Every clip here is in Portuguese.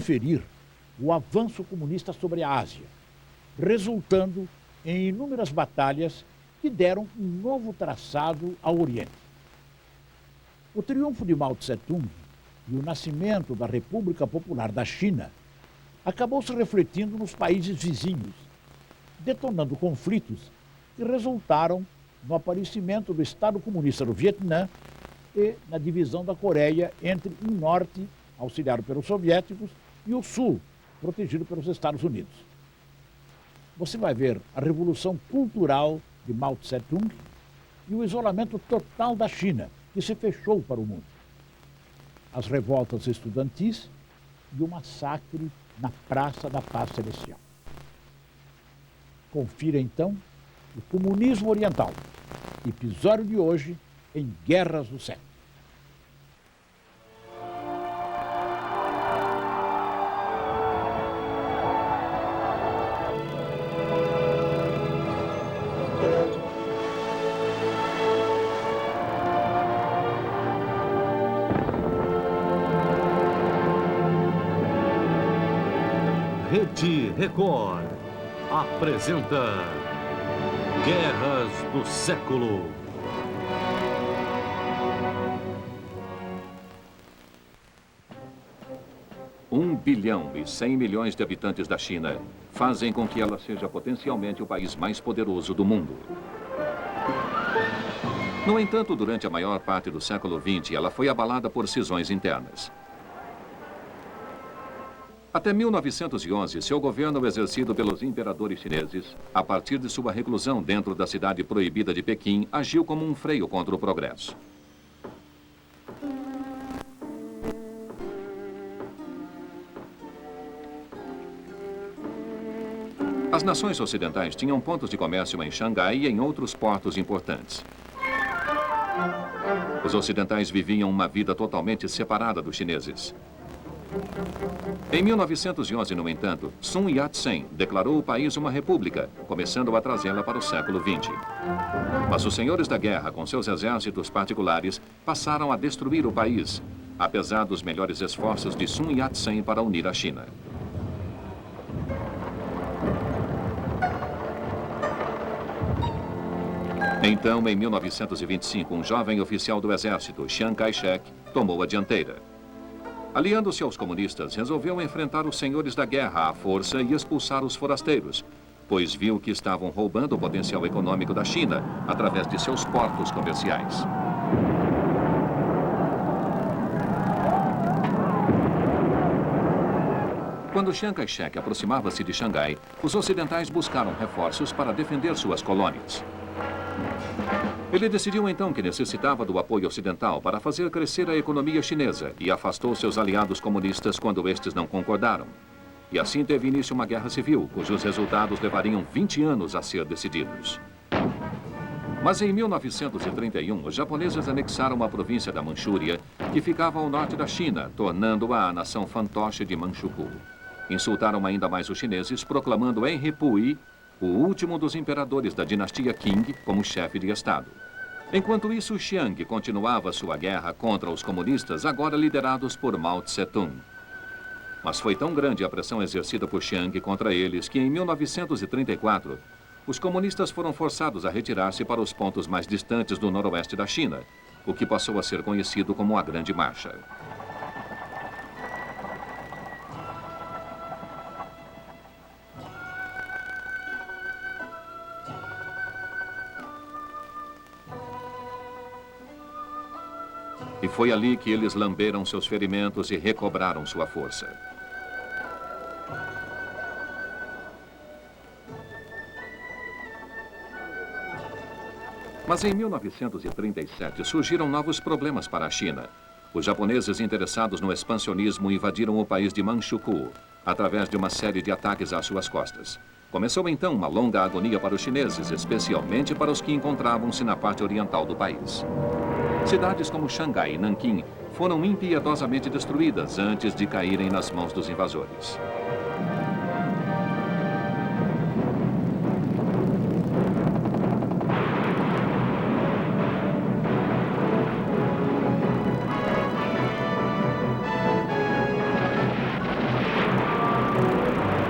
ferir o avanço comunista sobre a Ásia, resultando em inúmeras batalhas que deram um novo traçado ao Oriente. O triunfo de Mao Tse-tung e o nascimento da República Popular da China acabou se refletindo nos países vizinhos, detonando conflitos que resultaram no aparecimento do Estado Comunista do Vietnã e na divisão da Coreia entre o Norte, auxiliado pelos soviéticos, e o Sul, protegido pelos Estados Unidos. Você vai ver a revolução cultural de Mao Tse-tung e o isolamento total da China, que se fechou para o mundo. As revoltas estudantis e o massacre na Praça da Paz Celestial. Confira então o comunismo oriental, episódio de hoje em Guerras do Século. Rede Record apresenta Guerras do Século. Um bilhão e 100 milhões de habitantes da China fazem com que ela seja potencialmente o país mais poderoso do mundo. No entanto, durante a maior parte do século XX, ela foi abalada por cisões internas. Até 1911, seu governo exercido pelos imperadores chineses, a partir de sua reclusão dentro da cidade proibida de Pequim, agiu como um freio contra o progresso. As nações ocidentais tinham pontos de comércio em Xangai e em outros portos importantes. Os ocidentais viviam uma vida totalmente separada dos chineses. Em 1911, no entanto, Sun Yat-sen declarou o país uma república, começando a trazê-la para o século XX. Mas os senhores da guerra, com seus exércitos particulares, passaram a destruir o país, apesar dos melhores esforços de Sun Yat-sen para unir a China. Então, em 1925, um jovem oficial do exército, Chiang Kai-shek, tomou a dianteira. Aliando-se aos comunistas, resolveu enfrentar os senhores da guerra à força e expulsar os forasteiros, pois viu que estavam roubando o potencial econômico da China através de seus portos comerciais. Quando Chiang Kai-shek aproximava-se de Xangai, os ocidentais buscaram reforços para defender suas colônias. Ele decidiu então que necessitava do apoio ocidental para fazer crescer a economia chinesa e afastou seus aliados comunistas quando estes não concordaram. E assim teve início uma guerra civil, cujos resultados levariam 20 anos a ser decididos. Mas em 1931, os japoneses anexaram a província da Manchúria, que ficava ao norte da China, tornando-a a nação fantoche de Manchukuo. Insultaram ainda mais os chineses, proclamando Henry Pui, o último dos imperadores da dinastia Qing, como chefe de Estado. Enquanto isso, Chiang continuava sua guerra contra os comunistas, agora liderados por Mao Tse-tung. Mas foi tão grande a pressão exercida por Chiang contra eles que, em 1934, os comunistas foram forçados a retirar-se para os pontos mais distantes do noroeste da China, o que passou a ser conhecido como a Grande Marcha. E foi ali que eles lamberam seus ferimentos e recobraram sua força. Mas em 1937 surgiram novos problemas para a China. Os japoneses interessados no expansionismo invadiram o país de Manchukuo, através de uma série de ataques às suas costas. Começou então uma longa agonia para os chineses, especialmente para os que encontravam-se na parte oriental do país. Cidades como Xangai e Nanquim foram impiedosamente destruídas antes de caírem nas mãos dos invasores.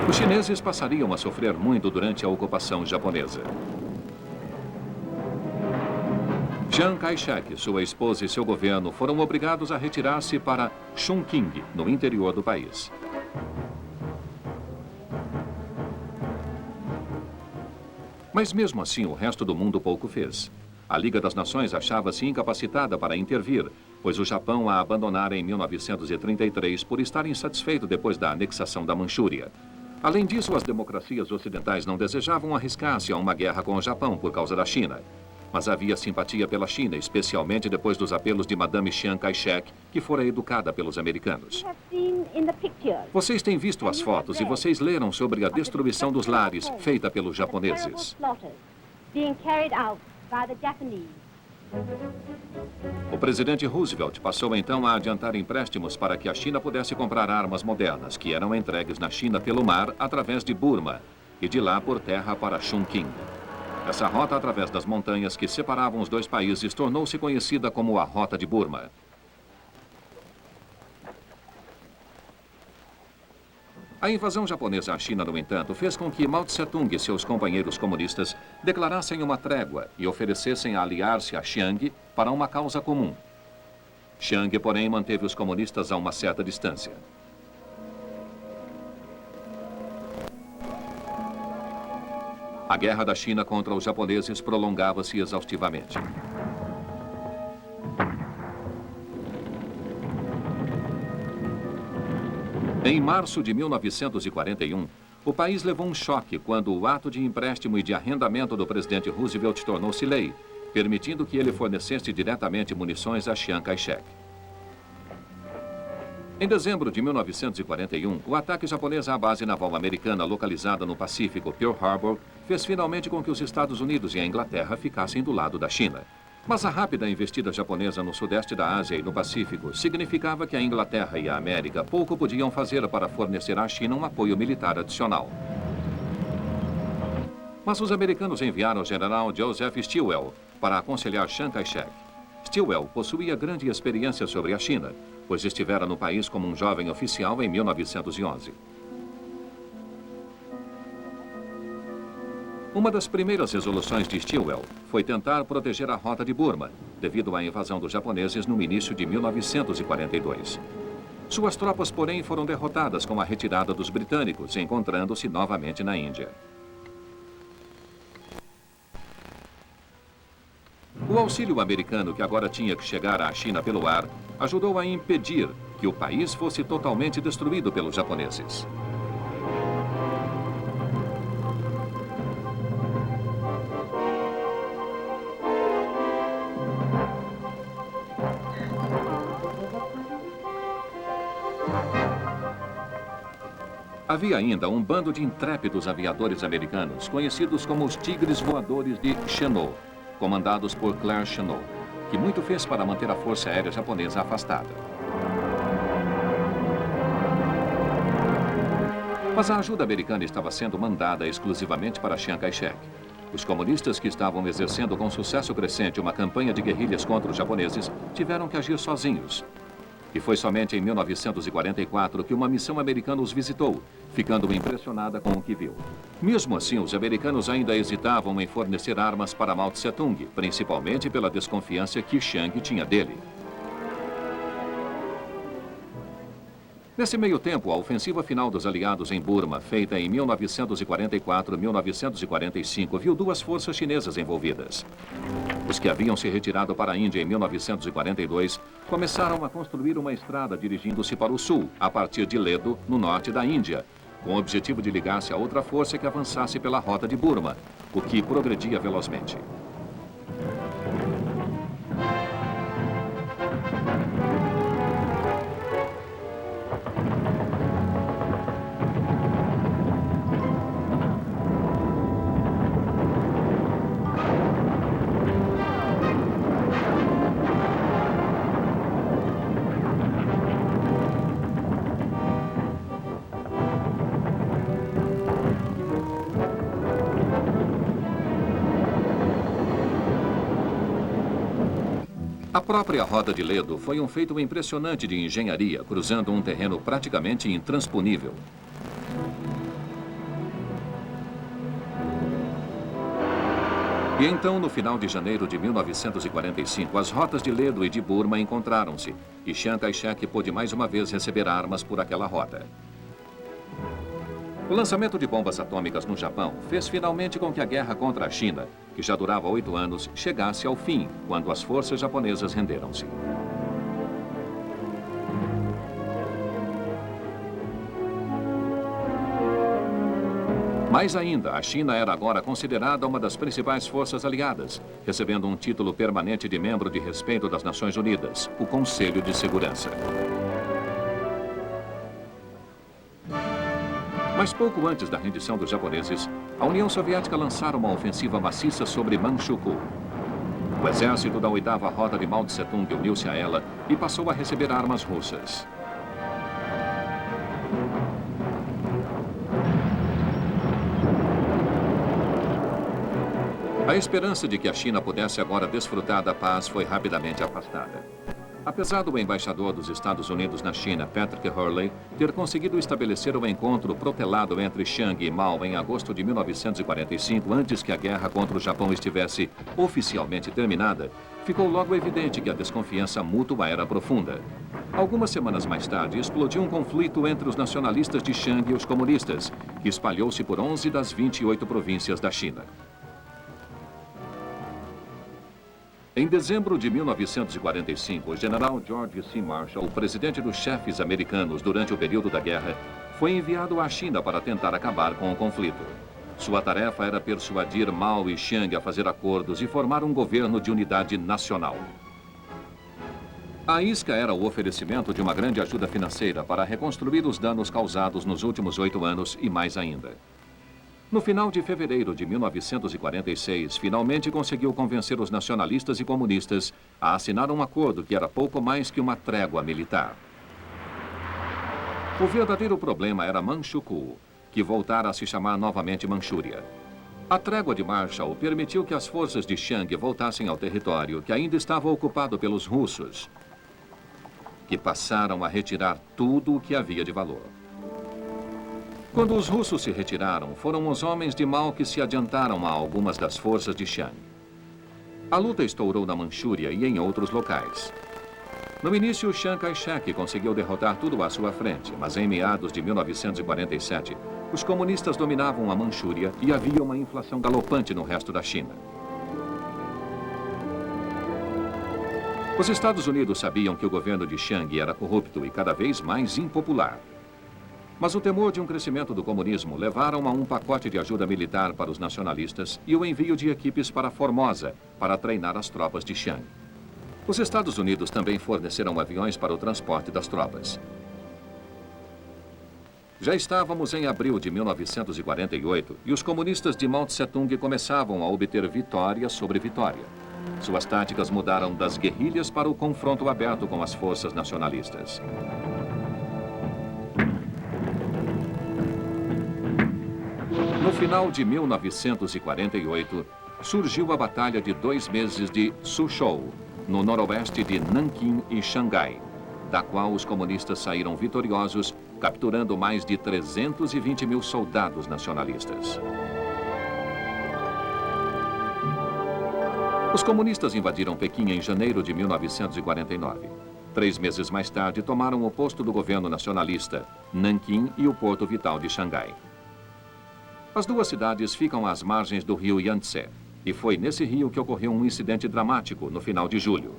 Os chineses passariam a sofrer muito durante a ocupação japonesa. Chiang Kai-shek, sua esposa e seu governo foram obrigados a retirar-se para Chongqing, no interior do país. Mas mesmo assim, o resto do mundo pouco fez. A Liga das Nações achava-se incapacitada para intervir, pois o Japão a abandonara em 1933 por estar insatisfeito depois da anexação da Manchúria. Além disso, as democracias ocidentais não desejavam arriscar-se a uma guerra com o Japão por causa da China. Mas havia simpatia pela China, especialmente depois dos apelos de Madame Chiang Kai-shek, que fora educada pelos americanos. Vocês têm visto as fotos e vocês leram sobre a destruição dos lares feita pelos japoneses. O presidente Roosevelt passou então a adiantar empréstimos para que a China pudesse comprar armas modernas, que eram entregues na China pelo mar através de Burma e de lá por terra para Chongqing. Essa rota através das montanhas que separavam os dois países tornou-se conhecida como a Rota de Burma. A invasão japonesa à China, no entanto, fez com que Mao Tse-tung e seus companheiros comunistas declarassem uma trégua e oferecessem a aliar-se a Chiang para uma causa comum. Chiang, porém, manteve os comunistas a uma certa distância. A guerra da China contra os japoneses prolongava-se exaustivamente. Em março de 1941, o país levou um choque quando o ato de empréstimo e de arrendamento do presidente Roosevelt tornou-se lei, permitindo que ele fornecesse diretamente munições a Chiang Kai-shek. Em dezembro de 1941, o ataque japonês à base naval americana localizada no Pacífico, Pearl Harbor, fez finalmente com que os Estados Unidos e a Inglaterra ficassem do lado da China. Mas a rápida investida japonesa no sudeste da Ásia e no Pacífico significava que a Inglaterra e a América pouco podiam fazer para fornecer à China um apoio militar adicional. Mas os americanos enviaram o general Joseph Stilwell para aconselhar Chiang Kai-shek. Stilwell possuía grande experiência sobre a China, pois estivera no país como um jovem oficial em 1911. Uma das primeiras resoluções de Stilwell foi tentar proteger a Rota de Burma, devido à invasão dos japoneses no início de 1942. Suas tropas, porém, foram derrotadas com a retirada dos britânicos, encontrando-se novamente na Índia. O auxílio americano, que agora tinha que chegar à China pelo ar, ajudou a impedir que o país fosse totalmente destruído pelos japoneses. Havia ainda um bando de intrépidos aviadores americanos, conhecidos como os Tigres Voadores de Chennault, comandados por Claire Chennault, que muito fez para manter a Força Aérea Japonesa afastada. Mas a ajuda americana estava sendo mandada exclusivamente para Chiang Kai-shek. Os comunistas, que estavam exercendo com sucesso crescente uma campanha de guerrilhas contra os japoneses, tiveram que agir sozinhos. E foi somente em 1944 que uma missão americana os visitou, ficando impressionada com o que viu. Mesmo assim, os americanos ainda hesitavam em fornecer armas para Mao Tse-tung, principalmente pela desconfiança que Chiang tinha dele. Nesse meio tempo, a ofensiva final dos aliados em Burma, feita em 1944-1945, viu duas forças chinesas envolvidas. Os que haviam se retirado para a Índia em 1942 começaram a construir uma estrada dirigindo-se para o sul, a partir de Ledo, no norte da Índia, com o objetivo de ligar-se a outra força que avançasse pela Rota de Burma, o que progredia velozmente. A própria Rota de Ledo foi um feito impressionante de engenharia, cruzando um terreno praticamente intransponível. E então, no final de janeiro de 1945, as rotas de Ledo e de Burma encontraram-se, e Chiang Kai-shek pôde mais uma vez receber armas por aquela rota. O lançamento de bombas atômicas no Japão fez finalmente com que a guerra contra a China, que já durava 8 anos, chegasse ao fim, quando as forças japonesas renderam-se. Mais ainda, a China era agora considerada uma das principais forças aliadas, recebendo um título permanente de membro de respeito das Nações Unidas, o Conselho de Segurança. Mas pouco antes da rendição dos japoneses, a União Soviética lançara uma ofensiva maciça sobre Manchukuo. O exército da 8ª Rota de Mao Tse-tung uniu-se a ela e passou a receber armas russas. A esperança de que a China pudesse agora desfrutar da paz foi rapidamente afastada. Apesar do embaixador dos Estados Unidos na China, Patrick Hurley, ter conseguido estabelecer um encontro protelado entre Chiang e Mao em agosto de 1945, antes que a guerra contra o Japão estivesse oficialmente terminada, ficou logo evidente que a desconfiança mútua era profunda. Algumas semanas mais tarde, explodiu um conflito entre os nacionalistas de Chiang e os comunistas, que espalhou-se por 11 das 28 províncias da China. Em dezembro de 1945, o general George C. Marshall, o presidente dos chefes americanos durante o período da guerra, foi enviado à China para tentar acabar com o conflito. Sua tarefa era persuadir Mao e Chiang a fazer acordos e formar um governo de unidade nacional. A isca era o oferecimento de uma grande ajuda financeira para reconstruir os danos causados nos últimos 8 anos e mais ainda. No final de fevereiro de 1946, finalmente conseguiu convencer os nacionalistas e comunistas a assinar um acordo que era pouco mais que uma trégua militar. O verdadeiro problema era Manchukuo, que voltara a se chamar novamente Manchúria. A trégua de Marshall permitiu que as forças de Chiang voltassem ao território que ainda estava ocupado pelos russos, que passaram a retirar tudo o que havia de valor. Quando os russos se retiraram, foram os homens de Mao que se adiantaram a algumas das forças de Chiang. A luta estourou na Manchúria e em outros locais. No início, Chiang Kai-shek conseguiu derrotar tudo à sua frente, mas em meados de 1947, os comunistas dominavam a Manchúria e havia uma inflação galopante no resto da China. Os Estados Unidos sabiam que o governo de Chiang era corrupto e cada vez mais impopular. Mas o temor de um crescimento do comunismo levaram a um pacote de ajuda militar para os nacionalistas e o envio de equipes para Formosa para treinar as tropas de Chiang. Os Estados Unidos também forneceram aviões para o transporte das tropas. Já estávamos em abril de 1948 e os comunistas de Mao Tse-tung começavam a obter vitória sobre vitória. Suas táticas mudaram das guerrilhas para o confronto aberto com as forças nacionalistas. No final de 1948, surgiu a Batalha de 2 meses de Suzhou, no noroeste de Nanquim e Xangai, da qual os comunistas saíram vitoriosos, capturando mais de 320 mil soldados nacionalistas. Os comunistas invadiram Pequim em janeiro de 1949. 3 meses mais tarde, tomaram o posto do governo nacionalista, Nanquim e o porto vital de Xangai. As duas cidades ficam às margens do rio Yangtze, e foi nesse rio que ocorreu um incidente dramático no final de julho.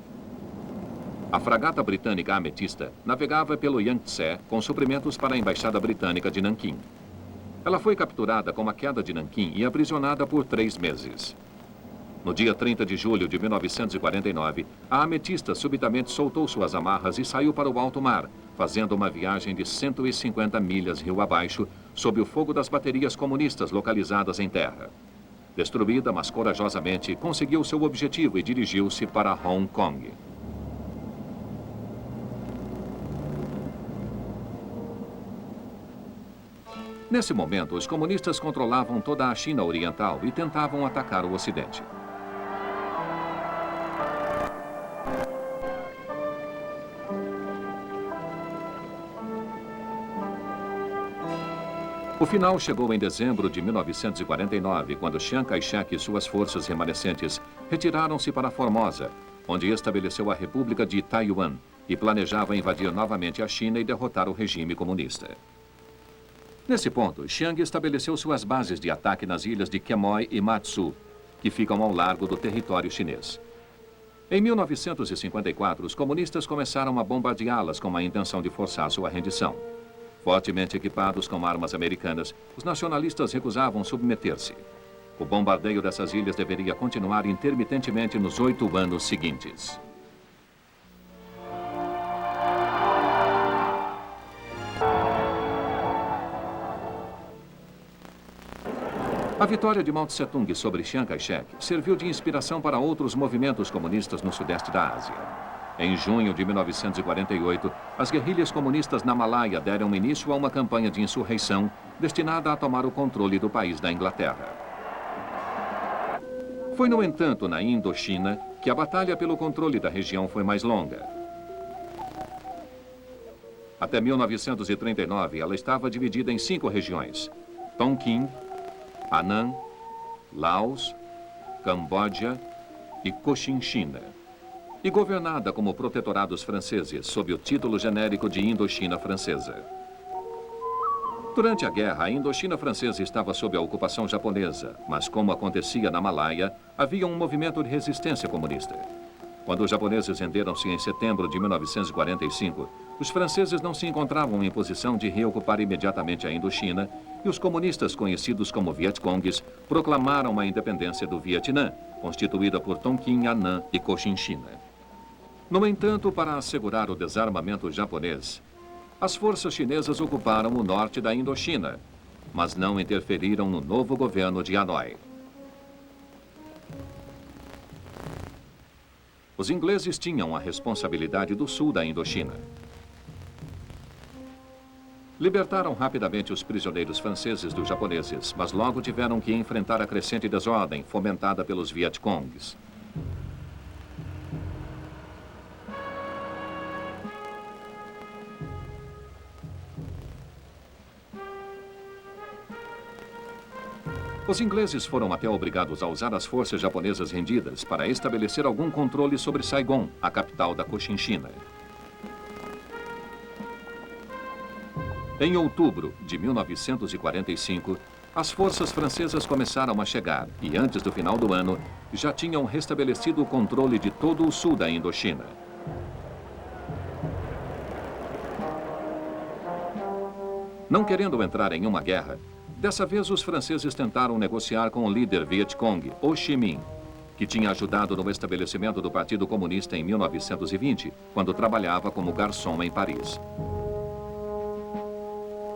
A fragata britânica Ametista navegava pelo Yangtze com suprimentos para a embaixada britânica de Nanquim. Ela foi capturada com a queda de Nanquim e aprisionada por 3 meses. No dia 30 de julho de 1949, a Ametista subitamente soltou suas amarras e saiu para o alto mar, fazendo uma viagem de 150 milhas rio abaixo, sob o fogo das baterias comunistas localizadas em terra. Destruída, mas corajosamente, conseguiu seu objetivo e dirigiu-se para Hong Kong. Nesse momento, os comunistas controlavam toda a China Oriental e tentavam atacar o Ocidente. O final chegou em dezembro de 1949, quando Chiang Kai-shek e suas forças remanescentes retiraram-se para Formosa, onde estabeleceu a República de Taiwan e planejava invadir novamente a China e derrotar o regime comunista. Nesse ponto, Chiang estabeleceu suas bases de ataque nas ilhas de Quemoy e Matsu, que ficam ao largo do território chinês. Em 1954, os comunistas começaram a bombardeá-las com a intenção de forçar sua rendição. Fortemente equipados com armas americanas, os nacionalistas recusavam submeter-se. O bombardeio dessas ilhas deveria continuar intermitentemente nos 8 anos seguintes. A vitória de Mao Tse-tung sobre Chiang Kai-shek serviu de inspiração para outros movimentos comunistas no sudeste da Ásia. Em junho de 1948, as guerrilhas comunistas na Malaya deram início a uma campanha de insurreição destinada a tomar o controle do país da Inglaterra. Foi, no entanto, na Indochina que a batalha pelo controle da região foi mais longa. Até 1939, ela estava dividida em 5 regiões: Tonkin, Annan, Laos, Camboja e Cochinchina, e governada como protetorados franceses sob o título genérico de Indochina Francesa. Durante a guerra, a Indochina Francesa estava sob a ocupação japonesa, mas como acontecia na Malaya, havia um movimento de resistência comunista. Quando os japoneses renderam-se em setembro de 1945, os franceses não se encontravam em posição de reocupar imediatamente a Indochina e os comunistas, conhecidos como Vietcongues, proclamaram a independência do Vietnã, constituída por Tonkin, Annan e Cochinchina. No entanto, para assegurar o desarmamento japonês, as forças chinesas ocuparam o norte da Indochina, mas não interferiram no novo governo de Hanoi. Os ingleses tinham a responsabilidade do sul da Indochina. Libertaram rapidamente os prisioneiros franceses dos japoneses, mas logo tiveram que enfrentar a crescente desordem fomentada pelos Vietcongues. Os ingleses foram até obrigados a usar as forças japonesas rendidas para estabelecer algum controle sobre Saigon, a capital da Cochinchina. Em outubro de 1945, as forças francesas começaram a chegar e, antes do final do ano, já tinham restabelecido o controle de todo o sul da Indochina. Não querendo entrar em uma guerra, dessa vez os franceses tentaram negociar com o líder Vietcong, Ho Chi Minh, que tinha ajudado no estabelecimento do Partido Comunista em 1920, quando trabalhava como garçom em Paris.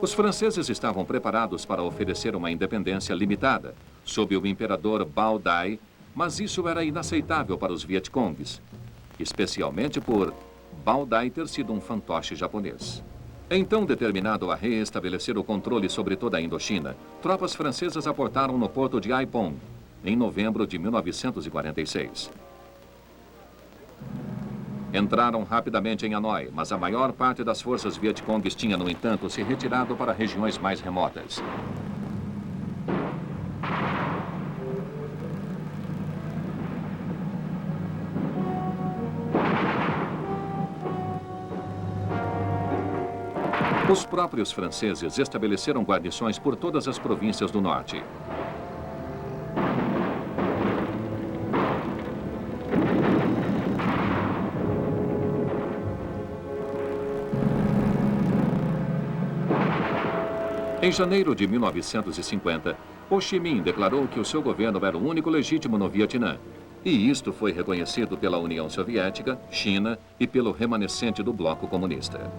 Os franceses estavam preparados para oferecer uma independência limitada, sob o imperador Bao Dai, mas isso era inaceitável para os Vietcongues, especialmente por Bao Dai ter sido um fantoche japonês. Então, determinado a reestabelecer o controle sobre toda a Indochina, tropas francesas aportaram no porto de Haiphong, em novembro de 1946. Entraram rapidamente em Hanoi, mas a maior parte das forças Vietcongues tinha, no entanto, se retirado para regiões mais remotas. Os próprios franceses estabeleceram guarnições por todas as províncias do norte. Em janeiro de 1950, Ho Chi Minh declarou que o seu governo era o único legítimo no Vietnã, e isto foi reconhecido pela União Soviética, China e pelo remanescente do bloco comunista.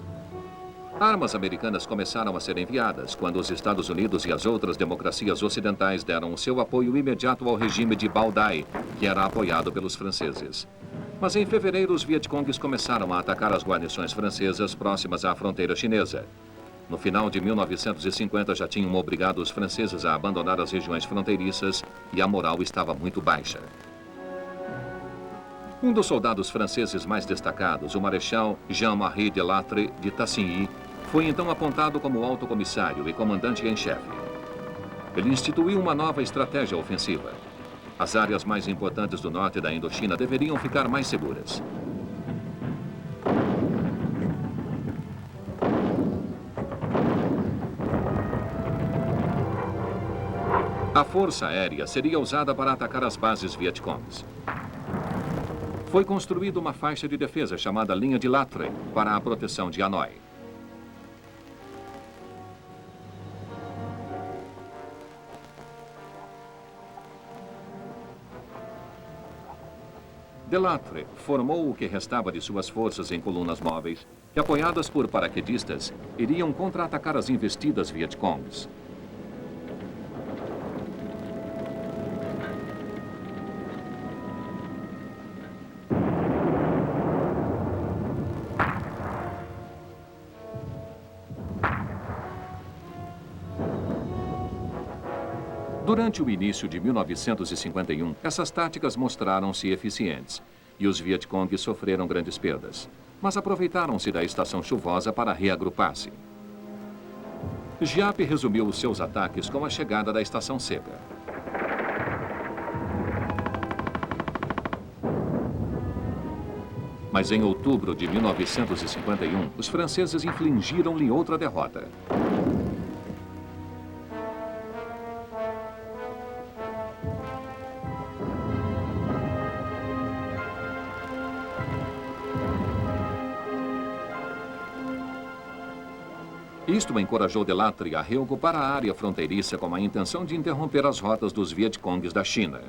Armas americanas começaram a ser enviadas quando os Estados Unidos e as outras democracias ocidentais deram o seu apoio imediato ao regime de Bao Dai, que era apoiado pelos franceses. Mas em fevereiro, os Vietcongues começaram a atacar as guarnições francesas próximas à fronteira chinesa. No final de 1950, já tinham obrigado os franceses a abandonar as regiões fronteiriças e a moral estava muito baixa. Um dos soldados franceses mais destacados, o Marechal Jean-Marie Delattre de Tassigny, foi então apontado como alto comissário e comandante em chefe. Ele instituiu uma nova estratégia ofensiva. As áreas mais importantes do norte da Indochina deveriam ficar mais seguras. A força aérea seria usada para atacar as bases Vietcongs. Foi construída uma faixa de defesa chamada Linha de Latre para a proteção de Hanoi. De Latre formou o que restava de suas forças em colunas móveis, que, apoiadas por paraquedistas, iriam contra-atacar as investidas Vietcongs. Durante o início de 1951, essas táticas mostraram-se eficientes e os Vietcong sofreram grandes perdas, mas aproveitaram-se da estação chuvosa para reagrupar-se. Giap resumiu os seus ataques com a chegada da estação seca. Mas em outubro de 1951, os franceses infligiram-lhe outra derrota. Isto encorajou De Latre a reocupar a área fronteiriça com a intenção de interromper as rotas dos Vietcongs da China.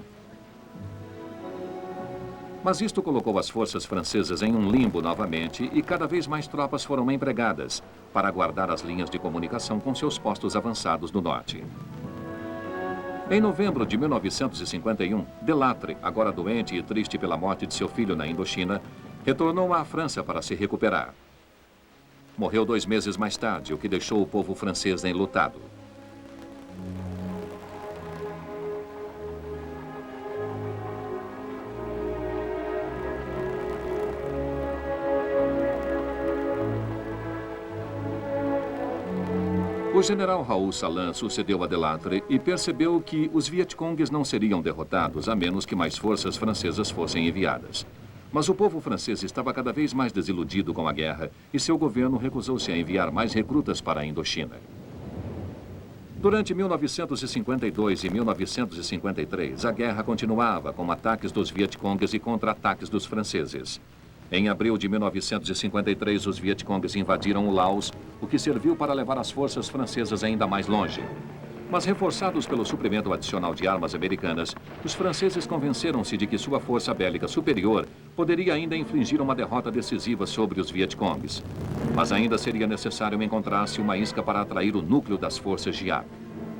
Mas isto colocou as forças francesas em um limbo novamente e cada vez mais tropas foram empregadas para guardar as linhas de comunicação com seus postos avançados no norte. Em novembro de 1951, De Latre, agora doente e triste pela morte de seu filho na Indochina, retornou à França para se recuperar. Morreu 2 meses mais tarde, o que deixou o povo francês enlutado. O general Raoul Salan sucedeu a De Latre e percebeu que os Vietcongs não seriam derrotados a menos que mais forças francesas fossem enviadas. Mas o povo francês estava cada vez mais desiludido com a guerra e seu governo recusou-se a enviar mais recrutas para a Indochina. Durante 1952 e 1953, a guerra continuava com ataques dos Vietcongs e contra-ataques dos franceses. Em abril de 1953, os Vietcongs invadiram o Laos, o que serviu para levar as forças francesas ainda mais longe. Mas reforçados pelo suprimento adicional de armas americanas, os franceses convenceram-se de que sua força bélica superior poderia ainda infligir uma derrota decisiva sobre os Vietcongs. Mas ainda seria necessário encontrar-se uma isca para atrair o núcleo das forças Giap.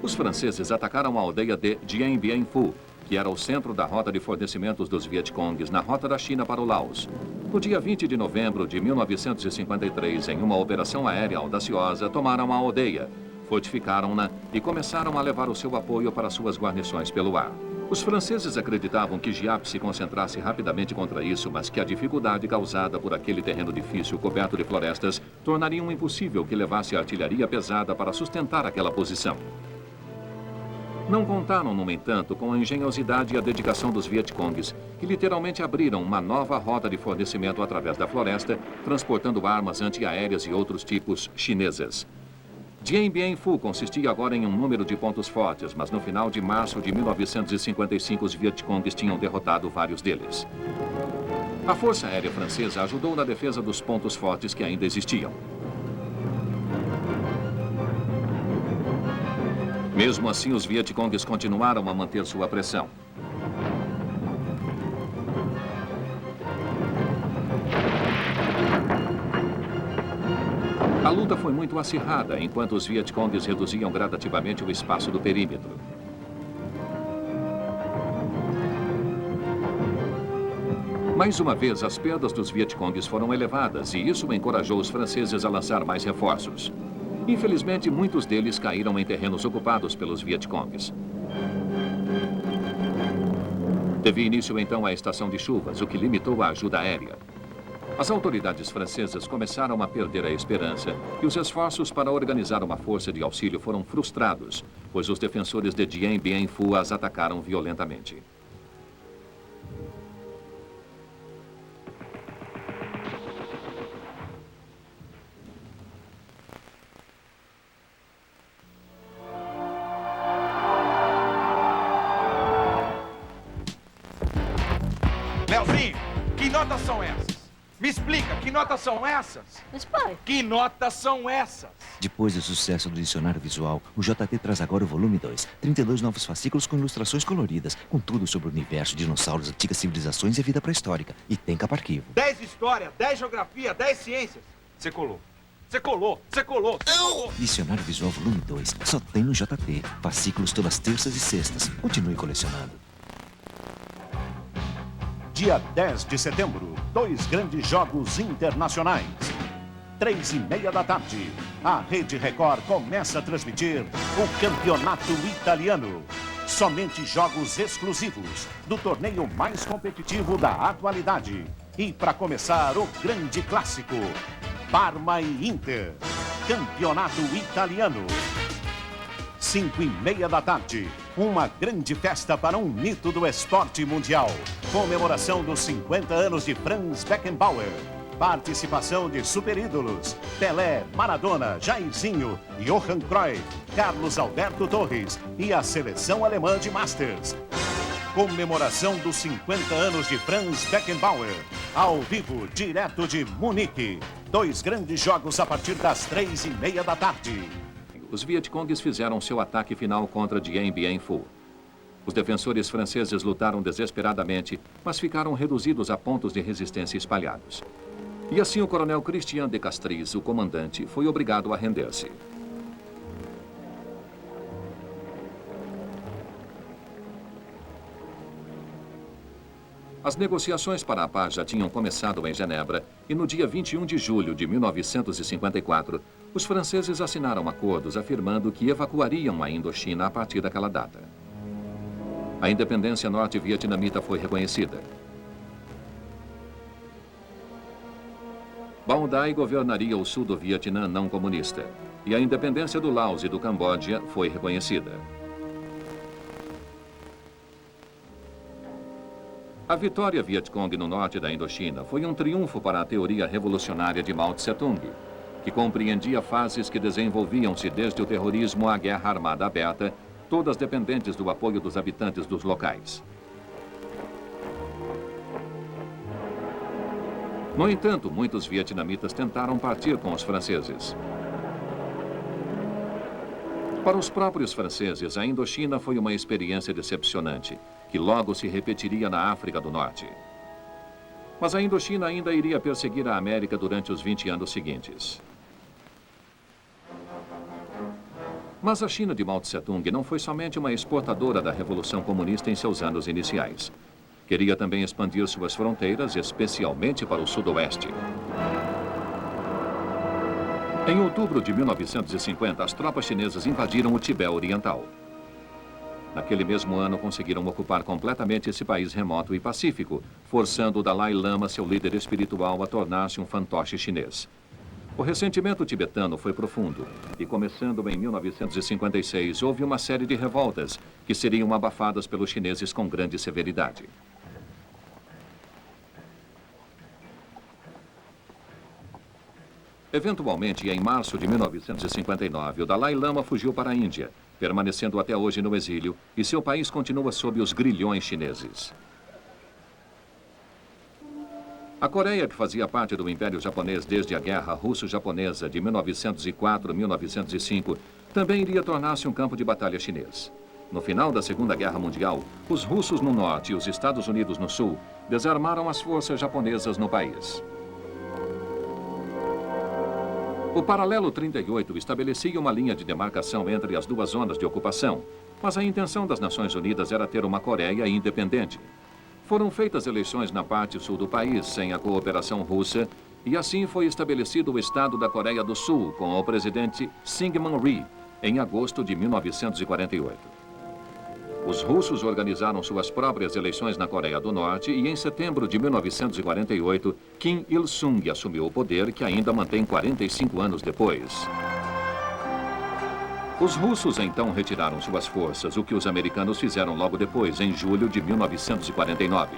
Os franceses atacaram a aldeia de Dien Bien Phu, que era o centro da rota de fornecimentos dos Vietcongs na rota da China para o Laos. No dia 20 de novembro de 1953, em uma operação aérea audaciosa, tomaram a aldeia, fortificaram-na e começaram a levar o seu apoio para suas guarnições pelo ar. Os franceses acreditavam que Giap se concentrasse rapidamente contra isso, mas que a dificuldade causada por aquele terreno difícil coberto de florestas tornaria impossível que levasse artilharia pesada para sustentar aquela posição. Não contaram, no entanto, com a engenhosidade e a dedicação dos Vietcongs, que literalmente abriram uma nova rota de fornecimento através da floresta, transportando armas antiaéreas e outros tipos chinesas. Dien Bien Phu consistia agora em um número de pontos fortes, mas no final de março de 1955 os Vietcongs tinham derrotado vários deles. A Força Aérea Francesa ajudou na defesa dos pontos fortes que ainda existiam. Mesmo assim, os Vietcongs continuaram a manter sua pressão. A luta foi muito acirrada, enquanto os Vietcongs reduziam gradativamente o espaço do perímetro. Mais uma vez, as perdas dos Vietcongs foram elevadas e isso encorajou os franceses a lançar mais reforços. Infelizmente, muitos deles caíram em terrenos ocupados pelos Vietcongs. Teve início então a estação de chuvas, o que limitou a ajuda aérea. As autoridades francesas começaram a perder a esperança e os esforços para organizar uma força de auxílio foram frustrados, pois os defensores de Dien Bien Phu as atacaram violentamente. Leozinho, que notas são essas? Me explica, que notas são essas? Mas, pai... Que notas são essas? Depois do sucesso do dicionário visual, o JT traz agora o volume 2. 32 novos fascículos com ilustrações coloridas, com tudo sobre o universo, dinossauros, antigas civilizações e a vida pré-histórica. E tem capa-arquivo. 10 história, 10 geografia, 10 ciências. Você colou. Você colou, você colou, você colou. Dicionário Visual volume 2. Só tem no JT. Fascículos todas terças e sextas. Continue colecionando. Dia 10 de setembro, 2 grandes jogos internacionais. 3h30 da tarde, a Rede Record começa a transmitir o Campeonato Italiano. Somente jogos exclusivos do torneio mais competitivo da atualidade. E para começar, o grande clássico, Parma e Inter, Campeonato Italiano. 5h30 da tarde, uma grande festa para um mito do esporte mundial. Comemoração dos 50 anos de Franz Beckenbauer. Participação de superídolos, Pelé, Maradona, Jairzinho, Johan Cruyff, Carlos Alberto Torres e a seleção alemã de Masters. Comemoração dos 50 anos de Franz Beckenbauer. Ao vivo, direto de Munique. 2 grandes jogos a partir das 3h30 da tarde. Os Vietcongues fizeram seu ataque final contra Dien Bien Phu. Os defensores franceses lutaram desesperadamente, mas ficaram reduzidos a pontos de resistência espalhados. E assim o coronel Christian de Castries, o comandante, foi obrigado a render-se. As negociações para a paz já tinham começado em Genebra e no dia 21 de julho de 1954, os franceses assinaram acordos afirmando que evacuariam a Indochina a partir daquela data. A independência norte-vietnamita foi reconhecida. Bao Dai governaria o sul do Vietnã não comunista e a independência do Laos e do Camboja foi reconhecida. A vitória Vietcong no norte da Indochina foi um triunfo para a teoria revolucionária de Mao Tse-tung, que compreendia fases que desenvolviam-se desde o terrorismo à guerra armada aberta, todas dependentes do apoio dos habitantes dos locais. No entanto, muitos vietnamitas tentaram partir com os franceses. Para os próprios franceses, a Indochina foi uma experiência decepcionante, que logo se repetiria na África do Norte. Mas a Indochina ainda iria perseguir a América durante os 20 anos seguintes. Mas a China de Mao Tse-tung não foi somente uma exportadora da Revolução Comunista em seus anos iniciais. Queria também expandir suas fronteiras, especialmente para o sudoeste. Em outubro de 1950, as tropas chinesas invadiram o Tibete Oriental. Naquele mesmo ano, conseguiram ocupar completamente esse país remoto e pacífico, forçando o Dalai Lama, seu líder espiritual, a tornar-se um fantoche chinês. O ressentimento tibetano foi profundo e, começando em 1956, houve uma série de revoltas que seriam abafadas pelos chineses com grande severidade. Eventualmente, em março de 1959, o Dalai Lama fugiu para a Índia, permanecendo até hoje no exílio, e seu país continua sob os grilhões chineses. A Coreia, que fazia parte do Império Japonês desde a Guerra Russo-Japonesa de 1904-1905, também iria tornar-se um campo de batalha chinês. No final da Segunda Guerra Mundial, os russos no norte e os Estados Unidos no sul desarmaram as forças japonesas no país. O paralelo 38 estabelecia uma linha de demarcação entre as duas zonas de ocupação, mas a intenção das Nações Unidas era ter uma Coreia independente. Foram feitas eleições na parte sul do país, sem a cooperação russa, e assim foi estabelecido o Estado da Coreia do Sul, com o presidente Syngman Rhee, em agosto de 1948. Os russos organizaram suas próprias eleições na Coreia do Norte e, em setembro de 1948, Kim Il-sung assumiu o poder, que ainda mantém 45 anos depois. Os russos então retiraram suas forças, o que os americanos fizeram logo depois, em julho de 1949.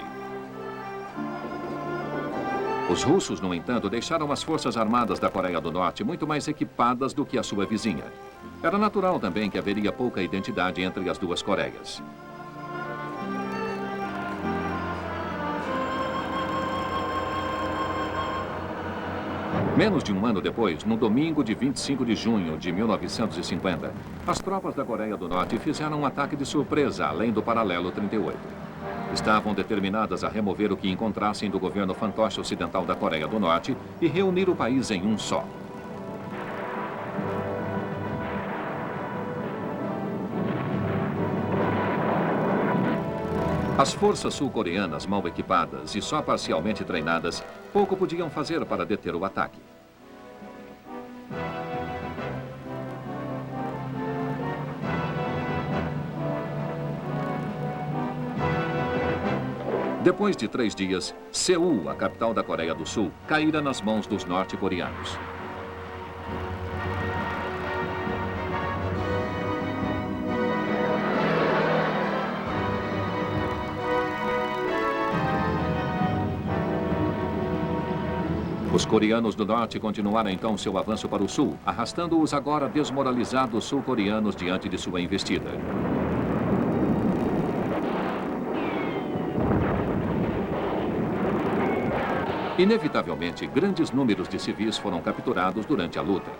Os russos, no entanto, deixaram as forças armadas da Coreia do Norte muito mais equipadas do que a sua vizinha. Era natural também que haveria pouca identidade entre as duas Coreias. Menos de um ano depois, no domingo de 25 de junho de 1950, as tropas da Coreia do Norte fizeram um ataque de surpresa além do paralelo 38. Estavam determinadas a remover o que encontrassem do governo fantoche ocidental da Coreia do Norte e reunir o país em um só. As forças sul-coreanas, mal equipadas e só parcialmente treinadas, pouco podiam fazer para deter o ataque. Depois de 3 dias, Seul, a capital da Coreia do Sul, caíra nas mãos dos norte-coreanos. Os coreanos do norte continuaram então seu avanço para o sul, arrastando os agora desmoralizados sul-coreanos diante de sua investida. Inevitavelmente, grandes números de civis foram capturados durante a luta.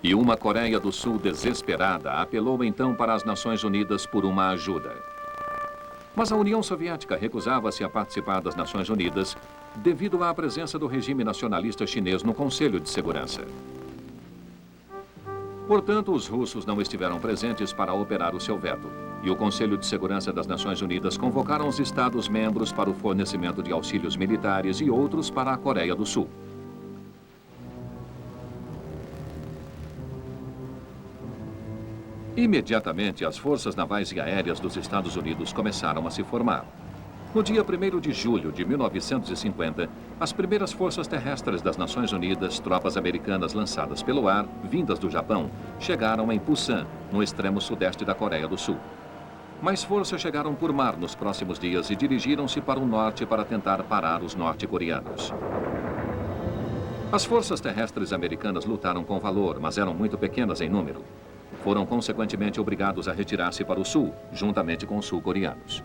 E uma Coreia do Sul desesperada apelou então para as Nações Unidas por uma ajuda. Mas a União Soviética recusava-se a participar das Nações Unidas devido à presença do regime nacionalista chinês no Conselho de Segurança. Portanto, os russos não estiveram presentes para operar o seu veto, e o Conselho de Segurança das Nações Unidas convocaram os Estados-membros para o fornecimento de auxílios militares e outros para a Coreia do Sul. Imediatamente, as forças navais e aéreas dos Estados Unidos começaram a se formar. No dia 1º de julho de 1950, as primeiras forças terrestres das Nações Unidas, tropas americanas lançadas pelo ar, vindas do Japão, chegaram em Pusan, no extremo sudeste da Coreia do Sul. Mais forças chegaram por mar nos próximos dias e dirigiram-se para o norte para tentar parar os norte-coreanos. As forças terrestres americanas lutaram com valor, mas eram muito pequenas em número. Foram consequentemente obrigados a retirar-se para o sul, juntamente com os sul-coreanos.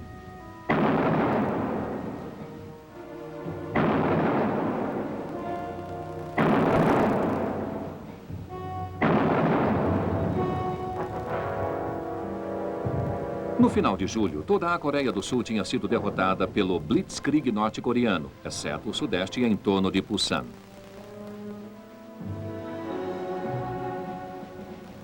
No final de julho, toda a Coreia do Sul tinha sido derrotada pelo Blitzkrieg norte-coreano, exceto o sudeste e em torno de Pusan.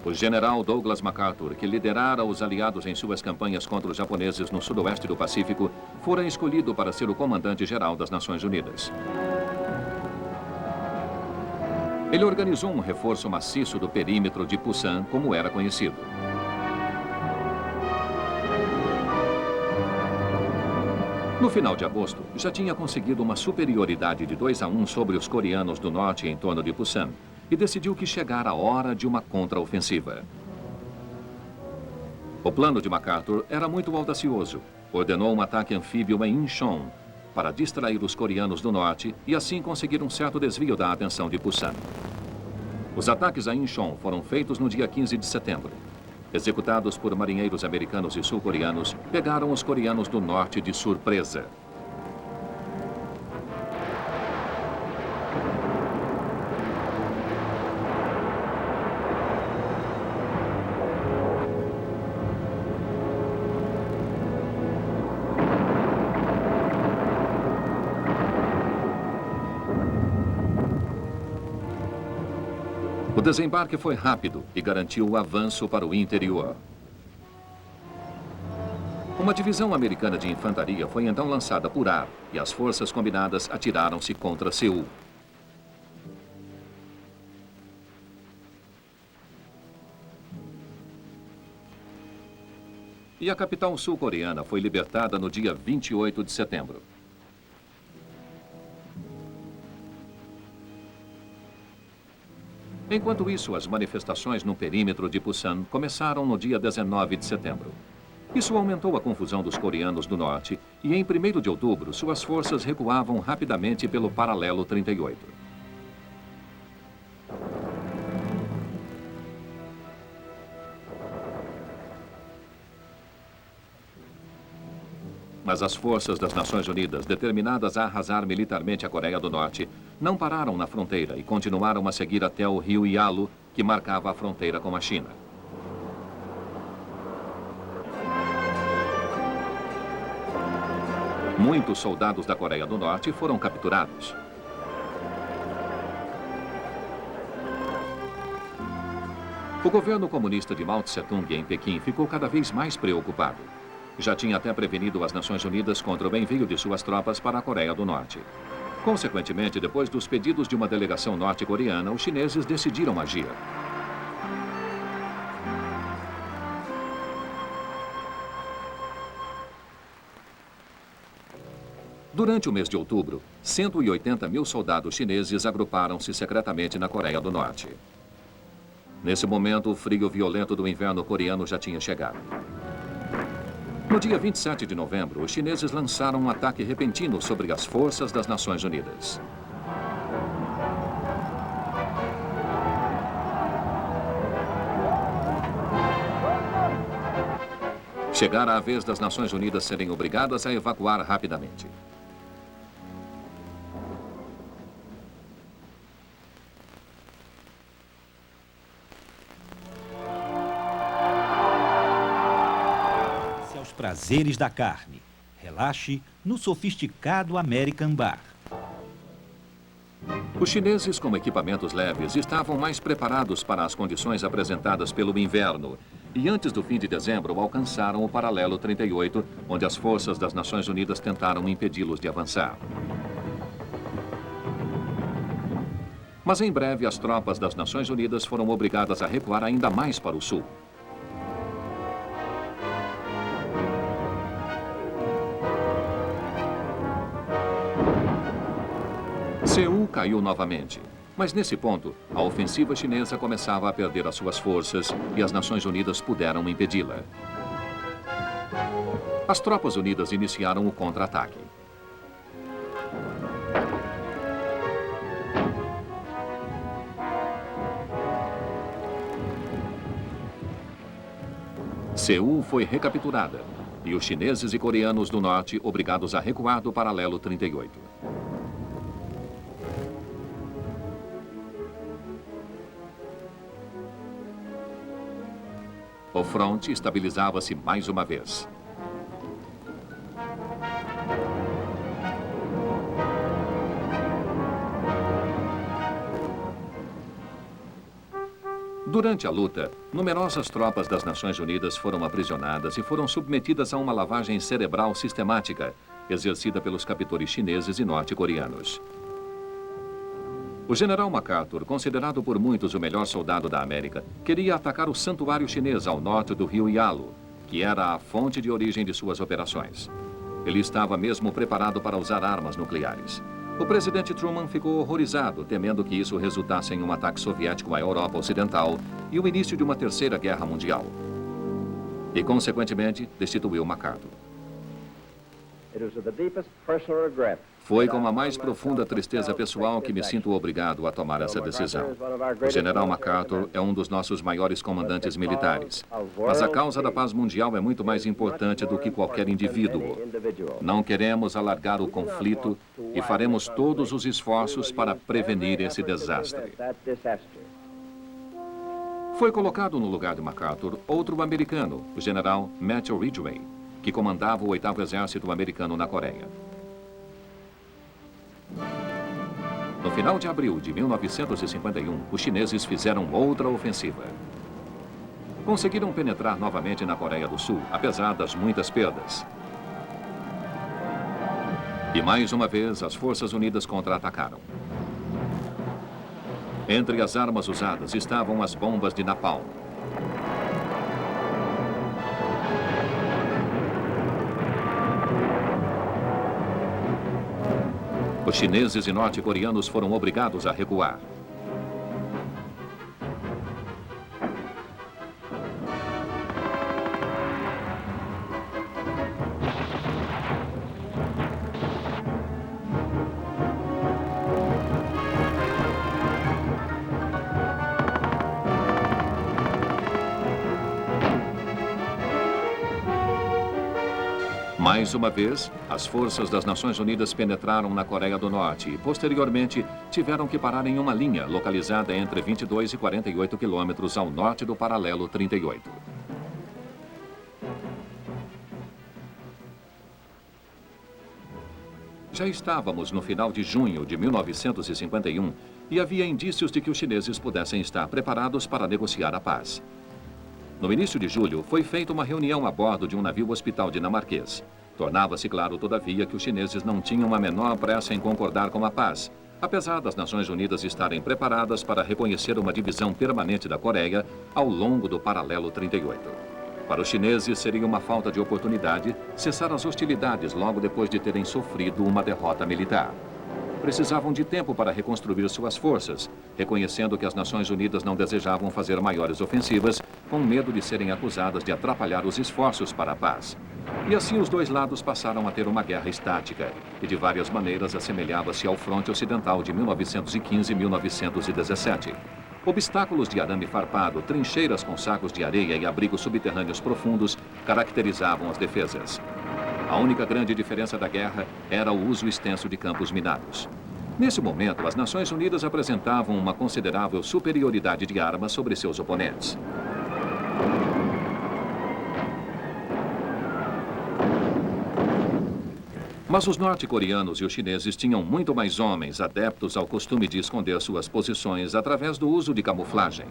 O general Douglas MacArthur, que liderara os aliados em suas campanhas contra os japoneses no sudoeste do Pacífico, fora escolhido para ser o comandante-geral das Nações Unidas. Ele organizou um reforço maciço do perímetro de Pusan, como era conhecido. No final de agosto, já tinha conseguido uma superioridade de 2-1 sobre os coreanos do norte em torno de Pusan e decidiu que chegara a hora de uma contraofensiva. O plano de MacArthur era muito audacioso. Ordenou um ataque anfíbio em Incheon para distrair os coreanos do norte e assim conseguir um certo desvio da atenção de Pusan. Os ataques a Incheon foram feitos no dia 15 de setembro. Executados por marinheiros americanos e sul-coreanos, pegaram os coreanos do norte de surpresa. O desembarque foi rápido e garantiu o avanço para o interior. Uma divisão americana de infantaria foi então lançada por ar e as forças combinadas atiraram-se contra Seul. e a capital sul-coreana foi libertada no dia 28 de setembro. Enquanto isso, as manifestações no perímetro de Pusan começaram no dia 19 de setembro. Isso aumentou a confusão dos coreanos do norte e, em 1º de outubro, suas forças recuavam rapidamente pelo paralelo 38. Mas as forças das Nações Unidas, determinadas a arrasar militarmente a Coreia do Norte, não pararam na fronteira e continuaram a seguir até o rio Yalu, que marcava a fronteira com a China. Muitos soldados da Coreia do Norte foram capturados. O governo comunista de Mao Tse-tung em Pequim ficou cada vez mais preocupado. Já tinha até prevenido as Nações Unidas contra o envio de suas tropas para a Coreia do Norte. Consequentemente, depois dos pedidos de uma delegação norte-coreana, os chineses decidiram agir. Durante o mês de outubro, 180 mil soldados chineses agruparam-se secretamente na Coreia do Norte. Nesse momento, o frio violento do inverno coreano já tinha chegado. No dia 27 de novembro, os chineses lançaram um ataque repentino sobre as forças das Nações Unidas. Chegara a vez das Nações Unidas serem obrigadas a evacuar rapidamente. Prazeres da carne. Relaxe no sofisticado American Bar. Os chineses, com equipamentos leves, estavam mais preparados para as condições apresentadas pelo inverno e, antes do fim de dezembro, alcançaram o paralelo 38, onde as forças das Nações Unidas tentaram impedi-los de avançar. Mas, em breve, as tropas das Nações Unidas foram obrigadas a recuar ainda mais para o sul. Seul caiu novamente, mas nesse ponto, a ofensiva chinesa começava a perder as suas forças e as Nações Unidas puderam impedi-la. As tropas unidas iniciaram o contra-ataque. Seul foi recapturada e os chineses e coreanos do norte obrigados a recuar do paralelo 38. O fronte estabilizava-se mais uma vez. Durante a luta, numerosas tropas das Nações Unidas foram aprisionadas e foram submetidas a uma lavagem cerebral sistemática, exercida pelos captores chineses e norte-coreanos. O general MacArthur, considerado por muitos o melhor soldado da América, queria atacar o santuário chinês ao norte do rio Yalu, que era a fonte de origem de suas operações. Ele estava mesmo preparado para usar armas nucleares. O presidente Truman ficou horrorizado, temendo que isso resultasse em um ataque soviético à Europa Ocidental e o início de uma terceira guerra mundial. E, consequentemente, destituiu MacArthur. Foi com a mais profunda tristeza pessoal que me sinto obrigado a tomar essa decisão. O general MacArthur é um dos nossos maiores comandantes militares, mas a causa da paz mundial é muito mais importante do que qualquer indivíduo. Não queremos alargar o conflito e faremos todos os esforços para prevenir esse desastre. Foi colocado no lugar de MacArthur outro americano, o general Matthew Ridgway, que comandava o 8º Exército Americano na Coreia. No final de abril de 1951, os chineses fizeram outra ofensiva. Conseguiram penetrar novamente na Coreia do Sul, apesar das muitas perdas. E mais uma vez, as Forças Unidas contra-atacaram. Entre as armas usadas estavam as bombas de napalm. Os chineses e norte-coreanos foram obrigados a recuar. Mais uma vez, as forças das Nações Unidas penetraram na Coreia do Norte e, posteriormente, tiveram que parar em uma linha localizada entre 22 e 48 quilômetros ao norte do paralelo 38. Já estávamos no final de junho de 1951 e havia indícios de que os chineses pudessem estar preparados para negociar a paz. No início de julho, foi feita uma reunião a bordo de um navio hospital dinamarquês. Tornava-se claro, todavia, que os chineses não tinham a menor pressa em concordar com a paz, apesar das Nações Unidas estarem preparadas para reconhecer uma divisão permanente da Coreia ao longo do paralelo 38. Para os chineses, seria uma falta de oportunidade cessar as hostilidades logo depois de terem sofrido uma derrota militar. Precisavam de tempo para reconstruir suas forças, reconhecendo que as Nações Unidas não desejavam fazer maiores ofensivas, com medo de serem acusadas de atrapalhar os esforços para a paz. E assim os dois lados passaram a ter uma guerra estática, e de várias maneiras assemelhava-se ao fronte ocidental de 1915 e 1917. Obstáculos de arame farpado, trincheiras com sacos de areia e abrigos subterrâneos profundos caracterizavam as defesas. A única grande diferença da guerra era o uso extenso de campos minados. Nesse momento, as Nações Unidas apresentavam uma considerável superioridade de armas sobre seus oponentes. Mas os norte-coreanos e os chineses tinham muito mais homens adeptos ao costume de esconder suas posições através do uso de camuflagem.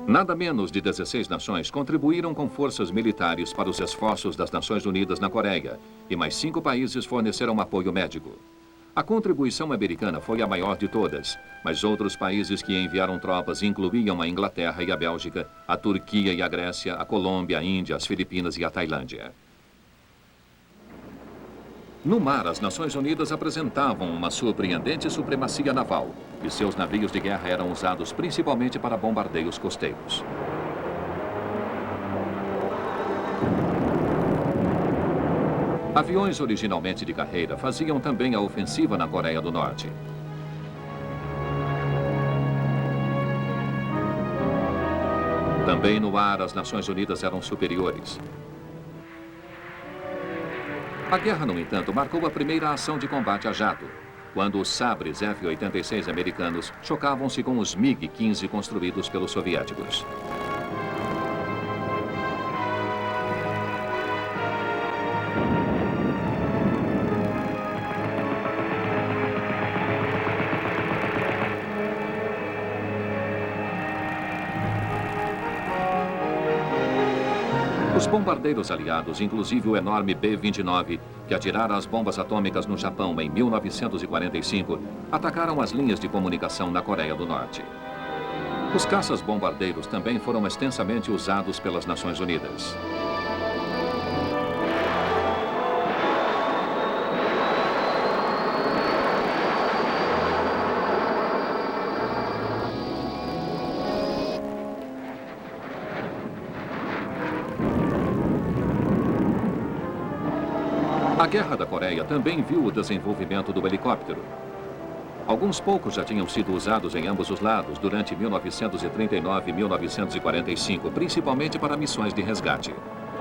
Nada menos de 16 nações contribuíram com forças militares para os esforços das Nações Unidas na Coreia, e mais 5 países forneceram apoio médico. A contribuição americana foi a maior de todas, mas outros países que enviaram tropas incluíam a Inglaterra e a Bélgica, a Turquia e a Grécia, a Colômbia, a Índia, as Filipinas e a Tailândia. No mar, as Nações Unidas apresentavam uma surpreendente supremacia naval, e seus navios de guerra eram usados principalmente para bombardeios costeiros. Aviões originalmente de carreira faziam também a ofensiva na Coreia do Norte. Também no ar, as Nações Unidas eram superiores. A guerra, no entanto, marcou a primeira ação de combate a jato, quando os sabres F-86 americanos chocavam-se com os MiG-15 construídos pelos soviéticos. Os bombardeiros aliados, inclusive o enorme B-29, que atirara as bombas atômicas no Japão em 1945, atacaram as linhas de comunicação na Coreia do Norte. Os caças-bombardeiros também foram extensamente usados pelas Nações Unidas. A Guerra da Coreia também viu o desenvolvimento do helicóptero. Alguns poucos já tinham sido usados em ambos os lados durante 1939 e 1945, principalmente para missões de resgate.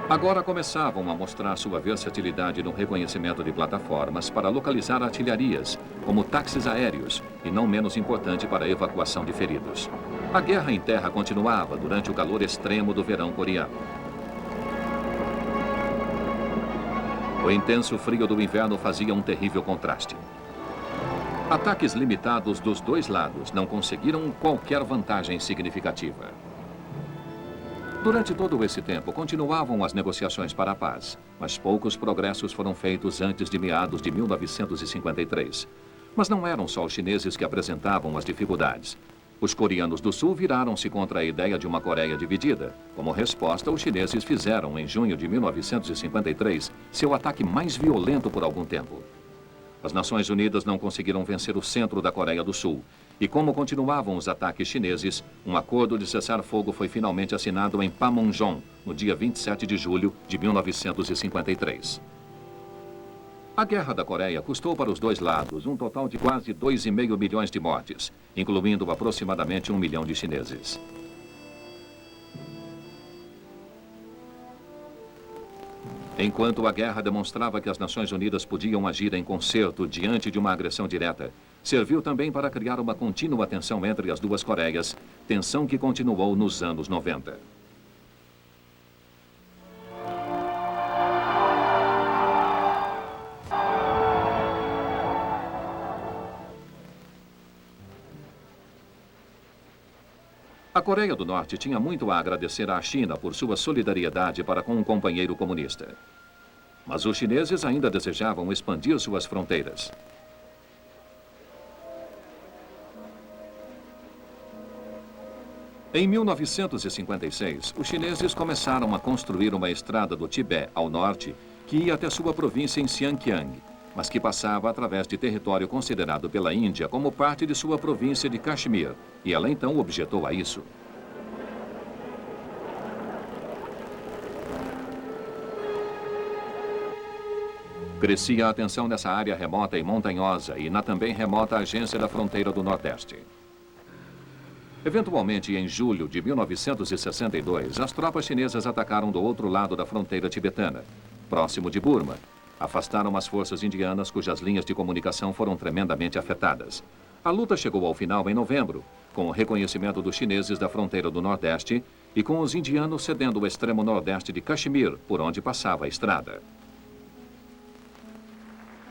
Agora começavam a mostrar sua versatilidade no reconhecimento de plataformas para localizar artilharias, como táxis aéreos, e não menos importante para a evacuação de feridos. A guerra em terra continuava durante o calor extremo do verão coreano. O intenso frio do inverno fazia um terrível contraste. Ataques limitados dos dois lados não conseguiram qualquer vantagem significativa. Durante todo esse tempo, continuavam as negociações para a paz, mas poucos progressos foram feitos antes de meados de 1953. Mas não eram só os chineses que apresentavam as dificuldades. Os coreanos do Sul viraram-se contra a ideia de uma Coreia dividida. Como resposta, os chineses fizeram, em junho de 1953, seu ataque mais violento por algum tempo. As Nações Unidas não conseguiram vencer o centro da Coreia do Sul. E como continuavam os ataques chineses, um acordo de cessar-fogo foi finalmente assinado em Panmunjom, no dia 27 de julho de 1953. A Guerra da Coreia custou para os dois lados um total de quase 2,5 milhões de mortes, incluindo aproximadamente 1 milhão de chineses. Enquanto a guerra demonstrava que as Nações Unidas podiam agir em concerto diante de uma agressão direta, serviu também para criar uma contínua tensão entre as duas Coreias, tensão que continuou nos anos 90. A Coreia do Norte tinha muito a agradecer à China por sua solidariedade para com um companheiro comunista. Mas os chineses ainda desejavam expandir suas fronteiras. Em 1956, os chineses começaram a construir uma estrada do Tibete ao norte que ia até sua província em Xinjiang, mas que passava através de território considerado pela Índia como parte de sua província de Caxemir, e ela então objetou a isso. Crescia a tensão nessa área remota e montanhosa e na também remota agência da fronteira do Nordeste. Eventualmente, em julho de 1962, as tropas chinesas atacaram do outro lado da fronteira tibetana, próximo de Burma. Afastaram as forças indianas cujas linhas de comunicação foram tremendamente afetadas. A luta chegou ao final em novembro, com o reconhecimento dos chineses da fronteira do Nordeste e com os indianos cedendo o extremo nordeste de Caxemir, por onde passava a estrada.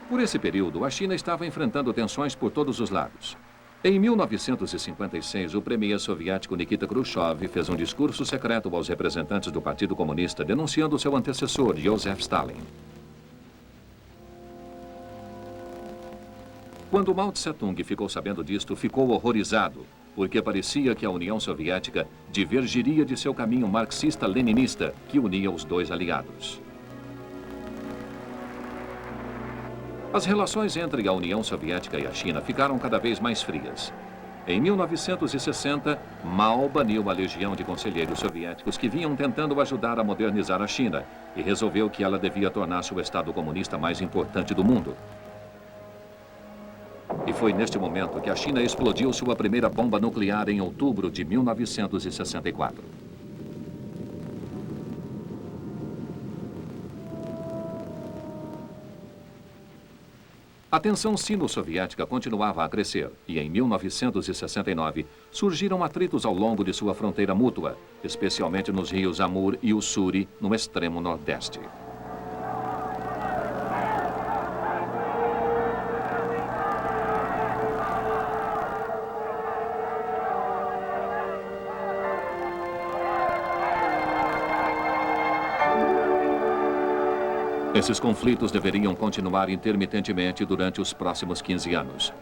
Por esse período, a China estava enfrentando tensões por todos os lados. Em 1956, o premier soviético Nikita Khrushchev fez um discurso secreto aos representantes do Partido Comunista denunciando seu antecessor, Joseph Stalin. Quando Mao Tse-tung ficou sabendo disto, ficou horrorizado, porque parecia que a União Soviética divergiria de seu caminho marxista-leninista que unia os dois aliados. As relações entre a União Soviética e a China ficaram cada vez mais frias. Em 1960, Mao baniu a legião de conselheiros soviéticos que vinham tentando ajudar a modernizar a China e resolveu que ela devia tornar-se o Estado comunista mais importante do mundo. E foi neste momento que a China explodiu sua primeira bomba nuclear em outubro de 1964. A tensão sino-soviética continuava a crescer e, em 1969, surgiram atritos ao longo de sua fronteira mútua, especialmente nos rios Amur e Ussuri, no extremo nordeste. Esses conflitos deveriam continuar intermitentemente durante os próximos 15 anos.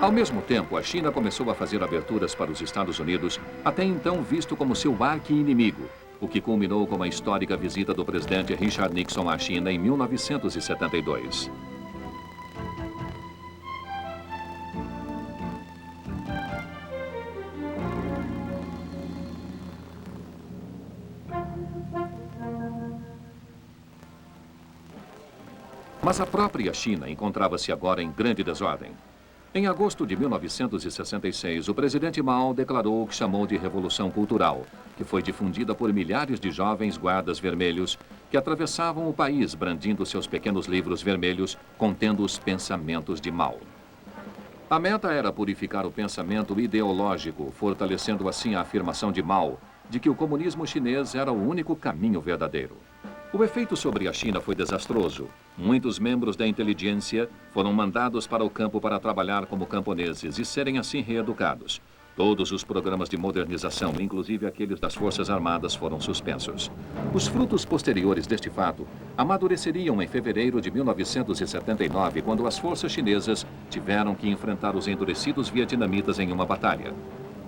Ao mesmo tempo, a China começou a fazer aberturas para os Estados Unidos, até então visto como seu arqui-inimigo, o que culminou com a histórica visita do presidente Richard Nixon à China em 1972. Mas a própria China encontrava-se agora em grande desordem. Em agosto de 1966, o presidente Mao declarou o que chamou de Revolução Cultural, que foi difundida por milhares de jovens guardas vermelhos que atravessavam o país brandindo seus pequenos livros vermelhos contendo os pensamentos de Mao. A meta era purificar o pensamento ideológico, fortalecendo assim a afirmação de Mao de que o comunismo chinês era o único caminho verdadeiro. O efeito sobre a China foi desastroso. Muitos membros da inteligência foram mandados para o campo para trabalhar como camponeses e serem assim reeducados. Todos os programas de modernização, inclusive aqueles das Forças Armadas, foram suspensos. Os frutos posteriores deste fato amadureceriam em fevereiro de 1979, quando as forças chinesas tiveram que enfrentar os endurecidos vietnamitas em uma batalha.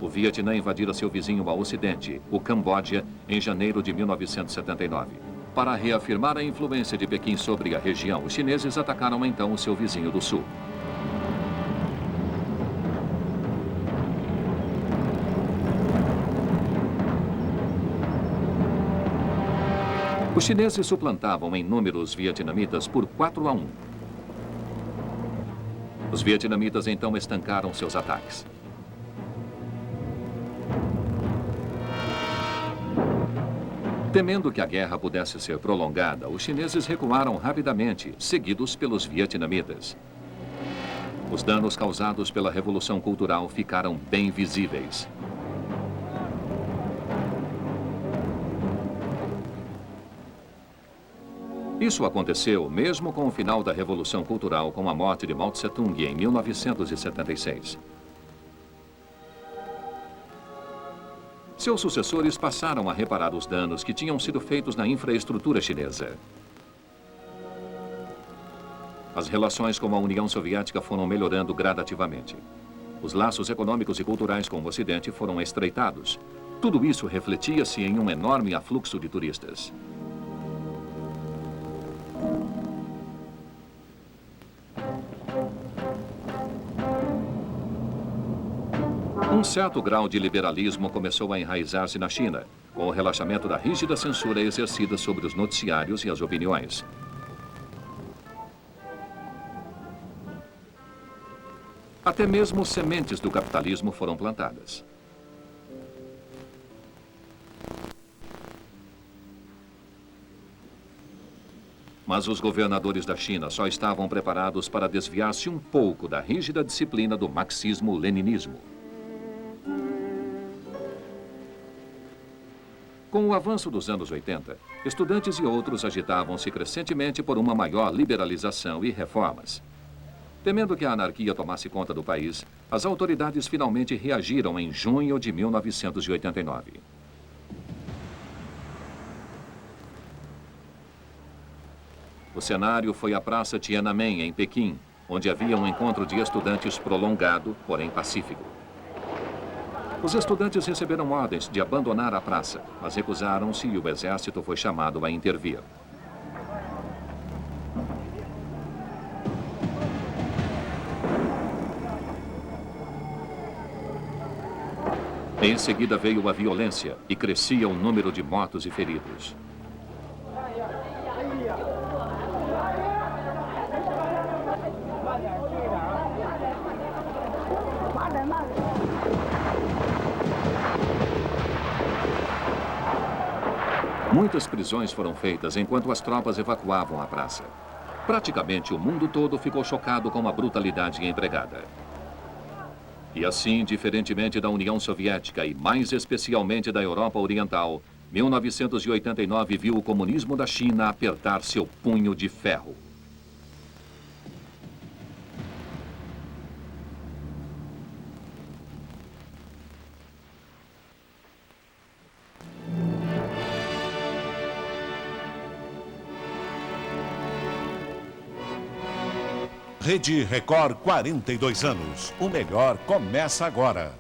O Vietnã invadira seu vizinho ao ocidente, o Camboja, em janeiro de 1979. Para reafirmar a influência de Pequim sobre a região, os chineses atacaram então o seu vizinho do sul. Os chineses suplantavam em número os vietnamitas por 4-1. Os vietnamitas então estancaram seus ataques. Temendo que a guerra pudesse ser prolongada, os chineses recuaram rapidamente, seguidos pelos vietnamitas. Os danos causados pela Revolução Cultural ficaram bem visíveis. Isso aconteceu mesmo com o final da Revolução Cultural, com a morte de Mao Tse-tung em 1976. Seus sucessores passaram a reparar os danos que tinham sido feitos na infraestrutura chinesa. As relações com a União Soviética foram melhorando gradativamente. Os laços econômicos e culturais com o Ocidente foram estreitados. Tudo isso refletia-se em um enorme afluxo de turistas. Um certo grau de liberalismo começou a enraizar-se na China, com o relaxamento da rígida censura exercida sobre os noticiários e as opiniões. Até mesmo sementes do capitalismo foram plantadas. Mas os governadores da China só estavam preparados para desviar-se um pouco da rígida disciplina do marxismo-leninismo. Com o avanço dos anos 80, estudantes e outros agitavam-se crescentemente por uma maior liberalização e reformas. Temendo que a anarquia tomasse conta do país, as autoridades finalmente reagiram em junho de 1989. O cenário foi a Praça Tiananmen, em Pequim, onde havia um encontro de estudantes prolongado, porém pacífico. Os estudantes receberam ordens de abandonar a praça, mas recusaram-se e o exército foi chamado a intervir. Em seguida veio a violência e crescia o número de mortos e feridos. Muitas prisões foram feitas enquanto as tropas evacuavam a praça. Praticamente o mundo todo ficou chocado com a brutalidade empregada. E assim, diferentemente da União Soviética e mais especialmente da Europa Oriental, 1989 viu o comunismo da China apertar seu punho de ferro. Rede Record, 42 anos. O melhor começa agora.